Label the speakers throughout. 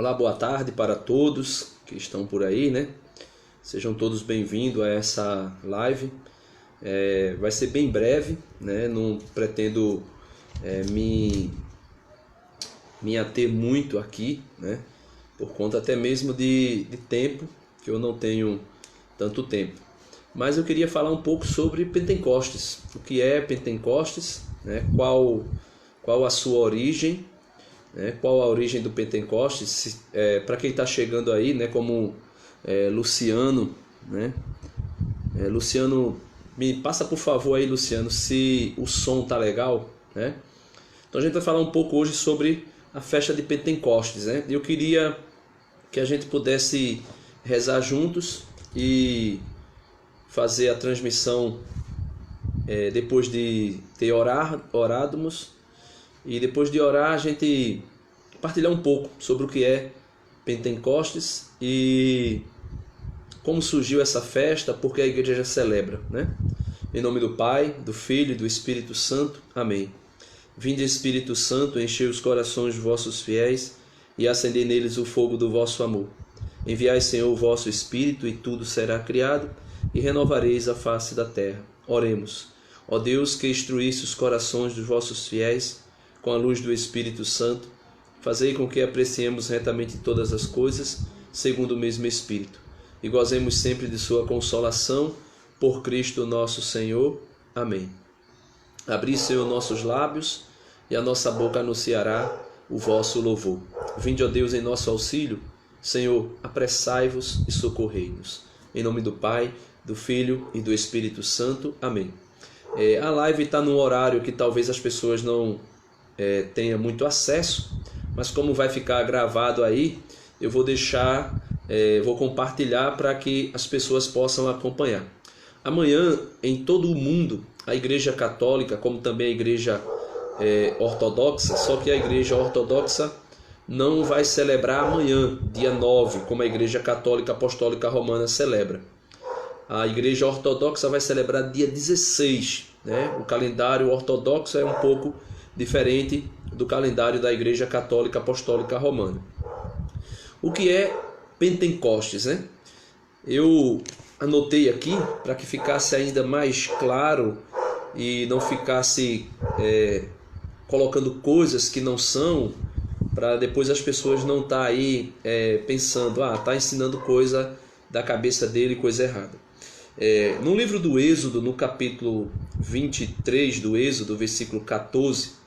Speaker 1: Olá, boa tarde para todos que estão por aí, né? Sejam todos bem-vindos a essa live. Vai ser bem breve, né? Não pretendo me ater muito aqui, né? Por conta até mesmo de tempo, que eu não tenho tanto tempo. Mas eu queria falar um pouco sobre Pentecostes. O que é Pentecostes, né? Qual a sua origem, né? Qual a origem do Pentecostes? Para quem está chegando aí, né? Como Luciano, né? Luciano, me passa por favor aí, Luciano, se o som tá legal, né? Então a gente vai falar um pouco hoje sobre a festa de Pentecostes, né? Eu queria que a gente pudesse rezar juntos e fazer a transmissão depois de ter orádamos, e depois de orar a gente partilhar um pouco sobre o que é Pentecostes e como surgiu essa festa, porque a igreja celebra, né? Em nome do Pai, do Filho e do Espírito Santo. Amém. Vinde, Espírito Santo, enchei os corações dos vossos fiéis e acendei neles o fogo do vosso amor. Enviai, Senhor, o vosso Espírito, e tudo será criado, e renovareis a face da terra. Oremos. Ó Deus, que instruísse os corações dos vossos fiéis com a luz do Espírito Santo, fazei com que apreciemos retamente todas as coisas, segundo o mesmo Espírito, e gozemos sempre de sua consolação, por Cristo nosso Senhor. Amém. Abri, Senhor, nossos lábios, e a nossa boca anunciará o vosso louvor. Vinde, ó Deus, em nosso auxílio. Senhor, apressai-vos e socorrei-nos. Em nome do Pai, do Filho e do Espírito Santo. Amém. A live está num horário que talvez as pessoas não tenham muito acesso, mas como vai ficar gravado aí, eu vou deixar, vou compartilhar para que as pessoas possam acompanhar. Amanhã, em todo o mundo, a Igreja Católica, como também a Igreja Ortodoxa, só que a Igreja Ortodoxa não vai celebrar amanhã, dia 9, como a Igreja Católica Apostólica Romana celebra. A Igreja Ortodoxa vai celebrar dia 16, né? O calendário ortodoxo é um pouco diferente do calendário da Igreja Católica Apostólica Romana. O que é Pentecostes, né? Eu anotei aqui para que ficasse ainda mais claro e não ficasse colocando coisas que não são, para depois as pessoas não estar aí pensando, está ensinando coisa da cabeça dele, coisa errada. No livro do Êxodo, no capítulo 23 do Êxodo, versículo 14,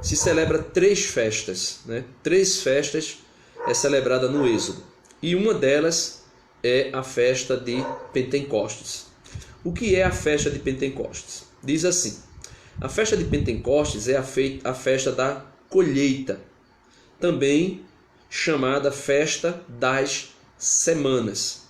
Speaker 1: se celebra 3 festas, né? 3 festas é celebrada no Êxodo, e uma delas é a festa de Pentecostes. O que é a festa de Pentecostes? Diz assim: a festa de Pentecostes é a festa da colheita, também chamada festa das semanas,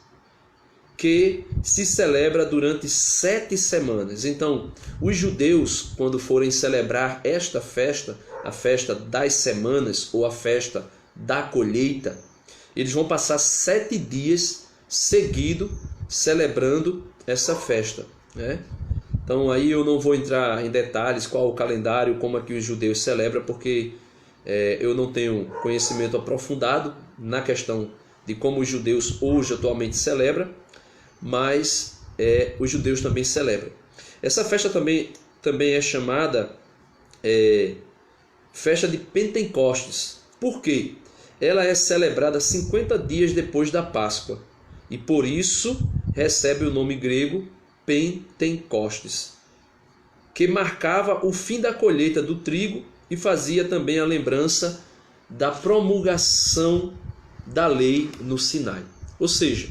Speaker 1: que se celebra durante 7 semanas. Então, os judeus, quando forem celebrar esta festa, a festa das semanas ou a festa da colheita, eles vão passar 7 dias seguidos celebrando essa festa, né? Então aí eu não vou entrar em detalhes qual o calendário, como é que os judeus celebram, porque eu não tenho conhecimento aprofundado na questão de como os judeus hoje atualmente celebram, mas os judeus também celebram. Essa festa também é chamada festa de Pentecostes. Por quê? Ela é celebrada 50 dias depois da Páscoa, e por isso recebe o nome grego Pentecostes, que marcava o fim da colheita do trigo e fazia também a lembrança da promulgação da lei no Sinai. Ou seja,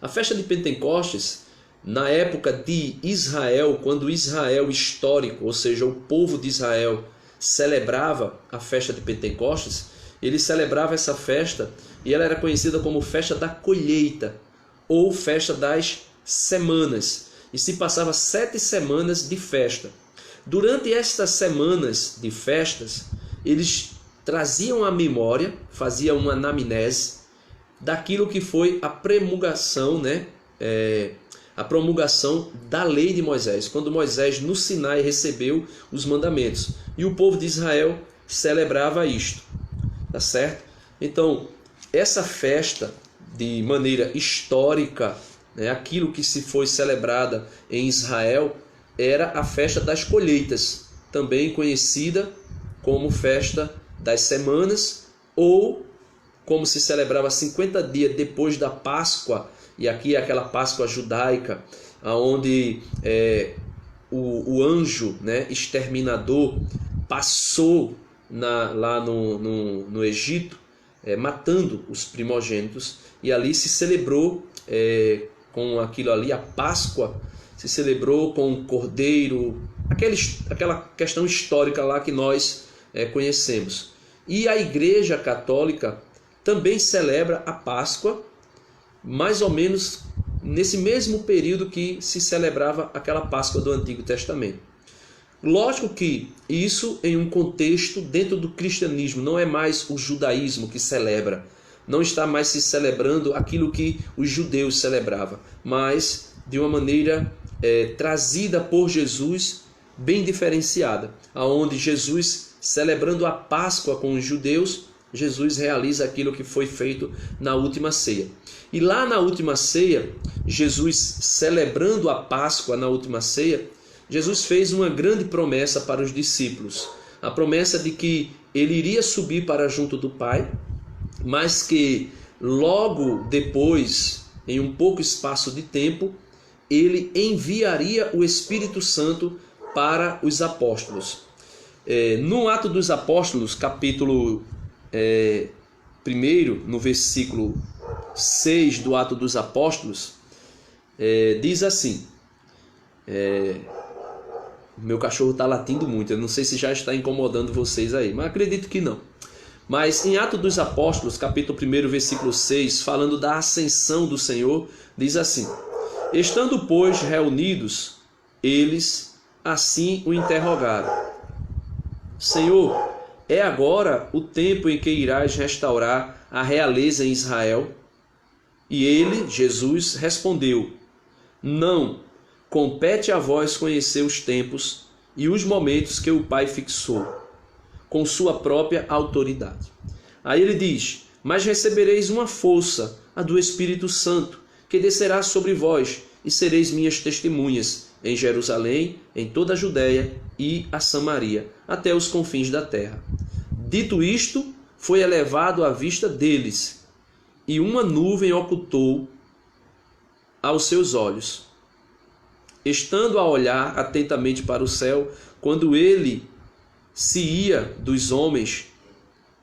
Speaker 1: a festa de Pentecostes, na época de Israel, quando Israel histórico, ou seja, o povo de Israel, celebrava a festa de Pentecostes, ele celebrava essa festa e ela era conhecida como festa da colheita ou festa das semanas, e se passava 7 semanas de festa. Durante estas semanas de festas, eles traziam à memória, faziam uma anamnese daquilo que foi a promulgação, né? A promulgação da lei de Moisés, quando Moisés no Sinai recebeu os mandamentos, e o povo de Israel celebrava isto, tá certo? Então, essa festa, de maneira histórica, né, aquilo que se foi celebrada em Israel, era a festa das colheitas, também conhecida como festa das semanas, ou como se celebrava 50 dias depois da Páscoa, e aqui é aquela Páscoa judaica, onde o anjo, né, exterminador passou lá no Egito, matando os primogênitos, e ali se celebrou com aquilo ali, a Páscoa, se celebrou com o cordeiro, aquela questão histórica lá que nós conhecemos. E a Igreja Católica também celebra a Páscoa, mais ou menos nesse mesmo período que se celebrava aquela Páscoa do Antigo Testamento. Lógico que isso em um contexto dentro do cristianismo, não é mais o judaísmo que celebra, não está mais se celebrando aquilo que os judeus celebravam, mas de uma maneira trazida por Jesus, bem diferenciada, aonde Jesus, celebrando a Páscoa com os judeus, Jesus realiza aquilo que foi feito na última ceia. E lá na última ceia, Jesus celebrando a Páscoa na última ceia, Jesus fez uma grande promessa para os discípulos. A promessa de que ele iria subir para junto do Pai, mas que logo depois, em um pouco espaço de tempo, ele enviaria o Espírito Santo para os apóstolos. No Atos dos Apóstolos, capítulo 1, no versículo 6 do Atos dos Apóstolos, diz assim, meu cachorro está latindo muito, eu não sei se já está incomodando vocês aí, mas acredito que não. Mas em Atos dos Apóstolos, capítulo 1, versículo 6, falando da ascensão do Senhor, diz assim: estando, pois, reunidos, eles assim o interrogaram: Senhor, é agora o tempo em que irás restaurar a realeza em Israel? E ele, Jesus, respondeu: não, compete a vós conhecer os tempos e os momentos que o Pai fixou, com sua própria autoridade. Aí ele diz: mas recebereis uma força, a do Espírito Santo, que descerá sobre vós, e sereis minhas testemunhas em Jerusalém, em toda a Judéia e a Samaria, até os confins da terra. Dito isto, foi elevado à vista deles, e uma nuvem ocultou aos seus olhos. Estando a olhar atentamente para o céu, quando ele se ia dos homens,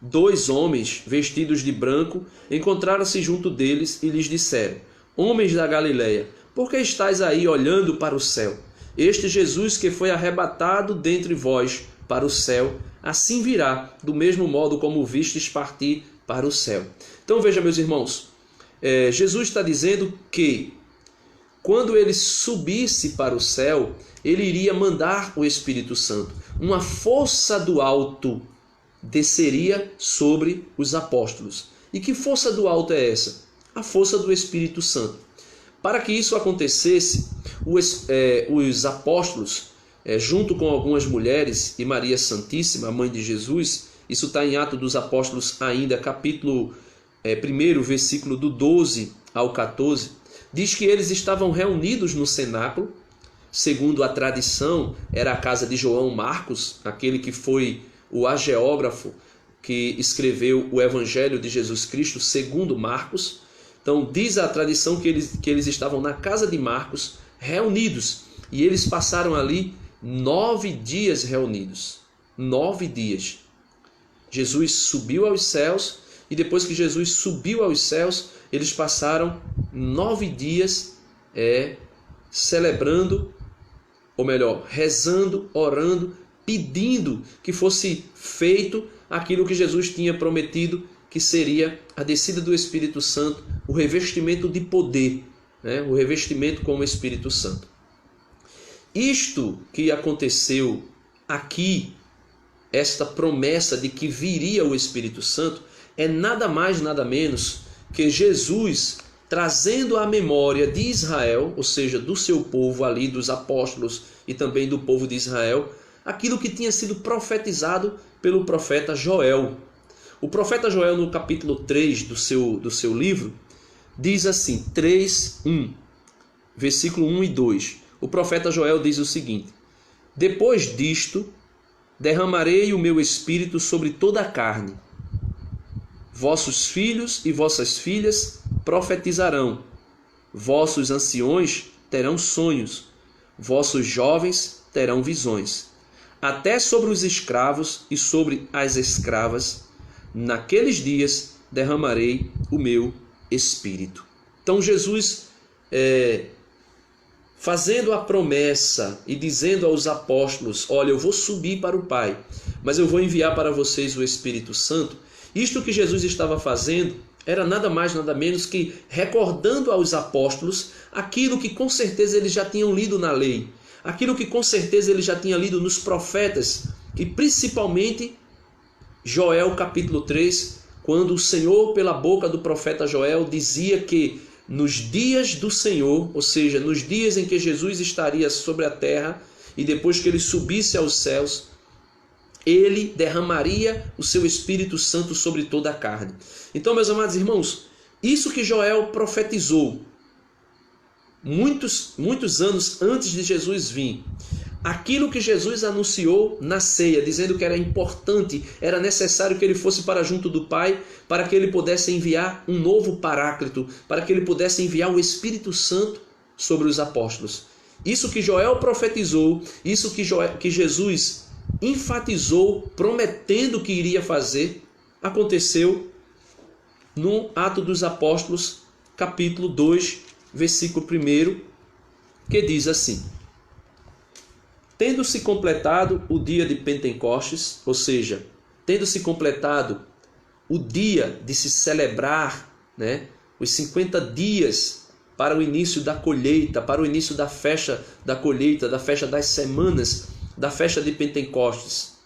Speaker 1: 2 homens vestidos de branco encontraram-se junto deles e lhes disseram: homens da Galileia, por que estáis aí olhando para o céu? Este Jesus que foi arrebatado dentre vós para o céu, assim virá, do mesmo modo como vistes partir para o céu. Então veja, meus irmãos, Jesus está dizendo que quando ele subisse para o céu, ele iria mandar o Espírito Santo. Uma força do alto desceria sobre os apóstolos. E que força do alto é essa? A força do Espírito Santo. Para que isso acontecesse, os apóstolos, junto com algumas mulheres e Maria Santíssima, a mãe de Jesus, isso está em Atos dos Apóstolos ainda, capítulo 1, versículo do 12 ao 14, diz que eles estavam reunidos no cenáculo. Segundo a tradição, era a casa de João Marcos, aquele que foi o hagiógrafo que escreveu o Evangelho de Jesus Cristo, segundo Marcos. Então, diz a tradição que eles estavam na casa de Marcos, reunidos, e eles passaram ali 9 dias reunidos. 9 dias. Jesus subiu aos céus, e depois que Jesus subiu aos céus, eles passaram 9 dias celebrando, ou melhor, rezando, orando, pedindo que fosse feito aquilo que Jesus tinha prometido, que seria a descida do Espírito Santo, o revestimento de poder, né? O revestimento com o Espírito Santo. Isto que aconteceu aqui, esta promessa de que viria o Espírito Santo, é nada mais, nada menos que Jesus trazendo à memória de Israel, ou seja, do seu povo ali, dos apóstolos e também do povo de Israel, aquilo que tinha sido profetizado pelo profeta Joel. O profeta Joel, no capítulo 3 do seu livro, diz assim, 3:1, versículo 1 e 2. O profeta Joel diz o seguinte: depois disto, derramarei o meu espírito sobre toda a carne. Vossos filhos e vossas filhas profetizarão. Vossos anciões terão sonhos. Vossos jovens terão visões. Até sobre os escravos e sobre as escravas, naqueles dias derramarei o meu espírito. Então Jesus, fazendo a promessa e dizendo aos apóstolos: olha, eu vou subir para o Pai, mas eu vou enviar para vocês o Espírito Santo. Isto que Jesus estava fazendo era nada mais, nada menos que recordando aos apóstolos aquilo que com certeza eles já tinham lido na lei, aquilo que com certeza eles já tinham lido nos profetas, e principalmente Joel capítulo 3, quando o Senhor, pela boca do profeta Joel, dizia que nos dias do Senhor, ou seja, nos dias em que Jesus estaria sobre a terra e depois que ele subisse aos céus, ele derramaria o seu Espírito Santo sobre toda a carne. Então, meus amados irmãos, isso que Joel profetizou muitos anos antes de Jesus vir, aquilo que Jesus anunciou na ceia, dizendo que era importante, era necessário que ele fosse para junto do Pai, para que ele pudesse enviar um novo Paráclito, para que ele pudesse enviar o Espírito Santo sobre os apóstolos. Isso que Joel profetizou, isso que Jesus enfatizou, prometendo que iria fazer, aconteceu no Atos dos Apóstolos, capítulo 2, versículo 1, que diz assim: tendo-se completado o dia de Pentecostes, ou seja, tendo-se completado o dia de se celebrar, os 50 dias para o início da colheita, para o início da festa da colheita, da festa das semanas, da festa de Pentecostes,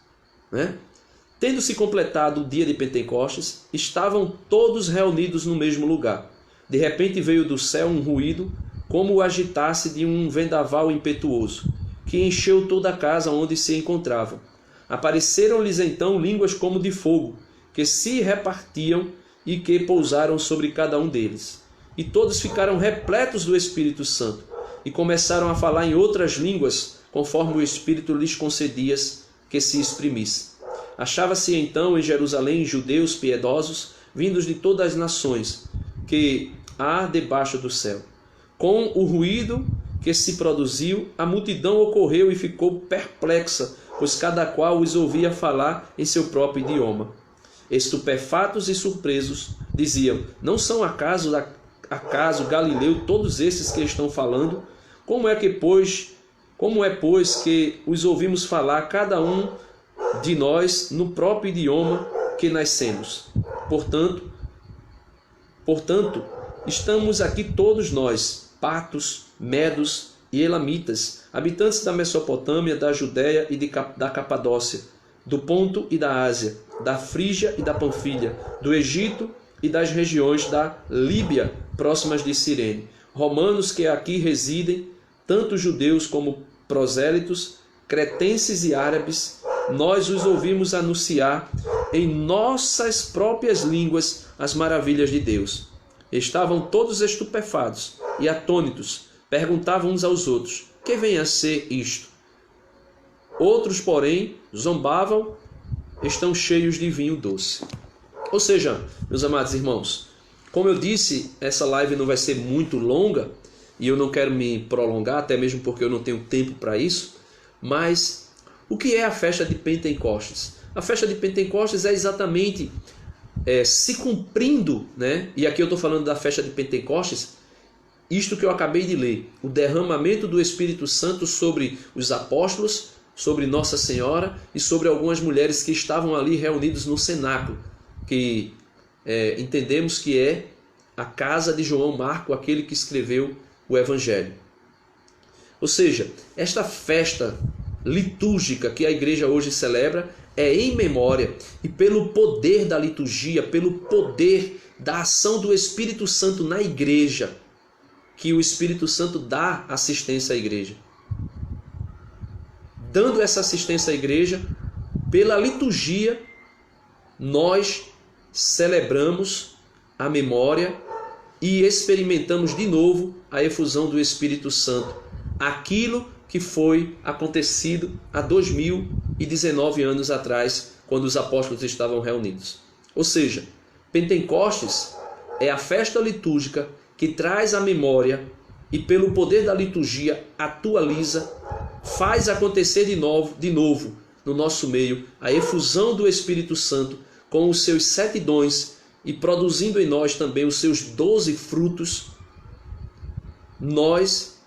Speaker 1: Tendo-se completado o dia de Pentecostes, estavam todos reunidos no mesmo lugar. De repente veio do céu um ruído, como o agitasse de um vendaval impetuoso, que encheu toda a casa onde se encontravam. Apareceram-lhes então línguas como de fogo, que se repartiam e que pousaram sobre cada um deles. E todos ficaram repletos do Espírito Santo, e começaram a falar em outras línguas, conforme o Espírito lhes concedia que se exprimisse. Achava-se então em Jerusalém judeus piedosos, vindos de todas as nações que há debaixo do céu. Com o ruído que se produziu, a multidão ocorreu e ficou perplexa, pois cada qual os ouvia falar em seu próprio idioma. Estupefatos e surpresos, diziam: não são acaso Galileu todos esses que estão falando? Como é, pois, que os ouvimos falar cada um de nós no próprio idioma que nascemos? Portanto, estamos aqui todos nós, partos, medos e elamitas, habitantes da Mesopotâmia, da Judéia e da Capadócia, do Ponto e da Ásia, da Frígia e da Panfilha, do Egito e das regiões da Líbia, próximas de Cirene, romanos que aqui residem, tanto judeus como prosélitos, cretenses e árabes. Nós os ouvimos anunciar em nossas próprias línguas as maravilhas de Deus. Estavam todos estupefatos e atônitos, perguntavam uns aos outros: que vem a ser isto? Outros, porém, zombavam: estão cheios de vinho doce. Ou seja, meus amados irmãos, como eu disse, essa live não vai ser muito longa, e eu não quero me prolongar, até mesmo porque eu não tenho tempo para isso, mas o que é a festa de Pentecostes? A festa de Pentecostes é exatamente se cumprindo, e aqui eu estou falando da festa de Pentecostes, isto que eu acabei de ler, o derramamento do Espírito Santo sobre os apóstolos, sobre Nossa Senhora e sobre algumas mulheres que estavam ali reunidos no cenáculo, que entendemos que é a casa de João Marco, aquele que escreveu o Evangelho. Ou seja, esta festa litúrgica que a igreja hoje celebra é em memória e pelo poder da liturgia, pelo poder da ação do Espírito Santo na igreja, que o Espírito Santo dá assistência à igreja. Dando essa assistência à igreja, pela liturgia, nós celebramos a memória e experimentamos de novo a efusão do Espírito Santo. Aquilo que foi acontecido há 2019 anos atrás, quando os apóstolos estavam reunidos. Ou seja, Pentecostes é a festa litúrgica que traz a memória e, pelo poder da liturgia, atualiza, faz acontecer de novo no nosso meio a efusão do Espírito Santo com os seus 7 dons e produzindo em nós também os seus 12 frutos. Nós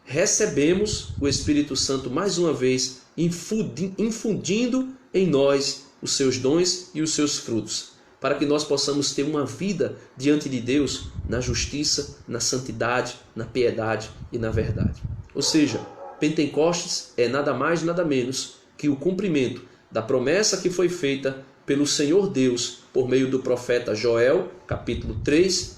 Speaker 1: recebemos o Espírito Santo mais uma vez, infundindo em nós os seus dons e os seus frutos, para que nós possamos ter uma vida diante de Deus na justiça, na santidade, na piedade e na verdade. Ou seja, Pentecostes é nada mais, nada menos que o cumprimento da promessa que foi feita pelo Senhor Deus por meio do profeta Joel, capítulo 3,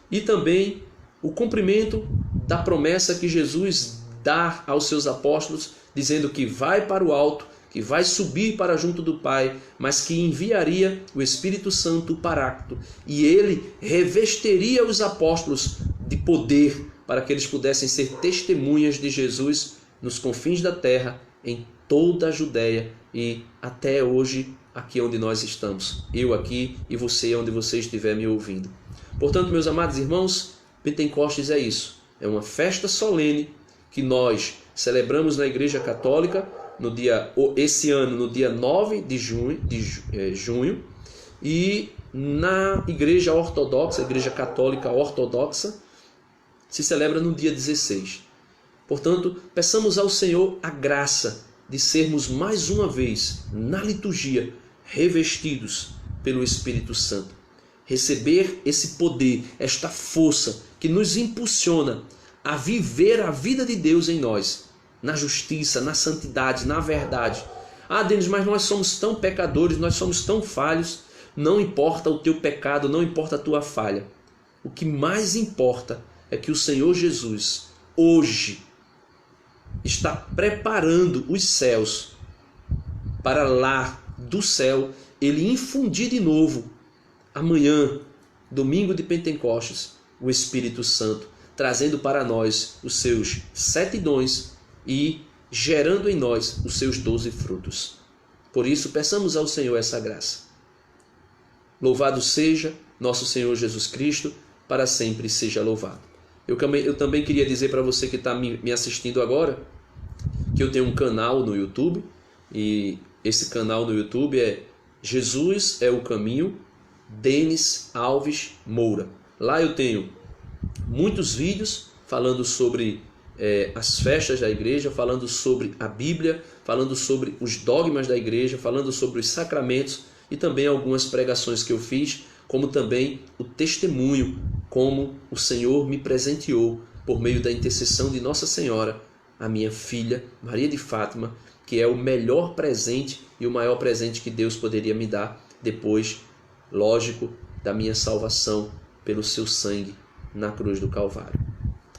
Speaker 1: e também o cumprimento da promessa que Jesus dá aos seus apóstolos, dizendo que vai para o alto, que vai subir para junto do Pai, mas que enviaria o Espírito Santo, o Paráclito, e ele revestiria os apóstolos de poder para que eles pudessem ser testemunhas de Jesus nos confins da terra, em toda a Judéia e até hoje aqui onde nós estamos. Eu aqui e você onde você estiver me ouvindo. Portanto, meus amados irmãos, Pentecostes é isso. É uma festa solene que nós celebramos na Igreja Católica esse ano, no dia 9 de junho, e na Igreja Ortodoxa, Igreja Católica Ortodoxa, se celebra no dia 16. Portanto, peçamos ao Senhor a graça de sermos mais uma vez, na liturgia, revestidos pelo Espírito Santo. Receber esse poder, esta força que nos impulsiona a viver a vida de Deus em nós, na justiça, na santidade, na verdade. Ah, Denis, mas nós somos tão pecadores, nós somos tão falhos. Não importa o teu pecado, não importa a tua falha. O que mais importa é que o Senhor Jesus, hoje, está preparando os céus para lá do céu ele infundir de novo, amanhã, domingo de Pentecostes, o Espírito Santo, trazendo para nós os seus 7 dons e gerando em nós os seus 12 frutos. Por isso, peçamos ao Senhor essa graça. Louvado seja nosso Senhor Jesus Cristo, para sempre seja louvado. Eu também queria dizer para você que está me assistindo agora, que eu tenho um canal no YouTube, e esse canal no YouTube é Jesus é o Caminho, Denis Alves Moura. Lá eu tenho muitos vídeos falando sobre as festas da igreja, falando sobre a Bíblia, falando sobre os dogmas da igreja, falando sobre os sacramentos e também algumas pregações que eu fiz, como também o testemunho, como o Senhor me presenteou por meio da intercessão de Nossa Senhora, a minha filha Maria de Fátima, que é o melhor presente e o maior presente que Deus poderia me dar depois, lógico, da minha salvação pelo seu sangue na cruz do Calvário.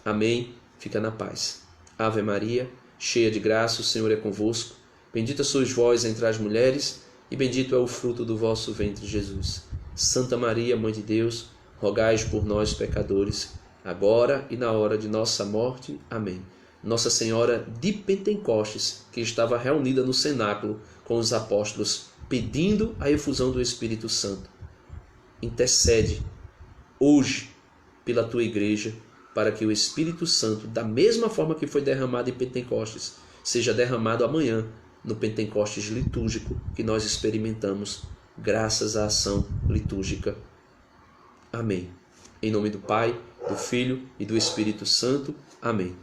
Speaker 1: Amém. Fica na paz. Ave Maria, cheia de graça, o Senhor é convosco. Bendita sois vós entre as mulheres, e bendito é o fruto do vosso ventre, Jesus. Santa Maria, Mãe de Deus, rogai por nós, pecadores, agora e na hora de nossa morte. Amém. Nossa Senhora de Pentecostes, que estava reunida no cenáculo com os apóstolos, pedindo a efusão do Espírito Santo, intercede hoje pela tua igreja, para que o Espírito Santo, da mesma forma que foi derramado em Pentecostes, seja derramado amanhã no Pentecostes litúrgico que nós experimentamos, graças à ação litúrgica. Amém. Em nome do Pai, do Filho e do Espírito Santo. Amém.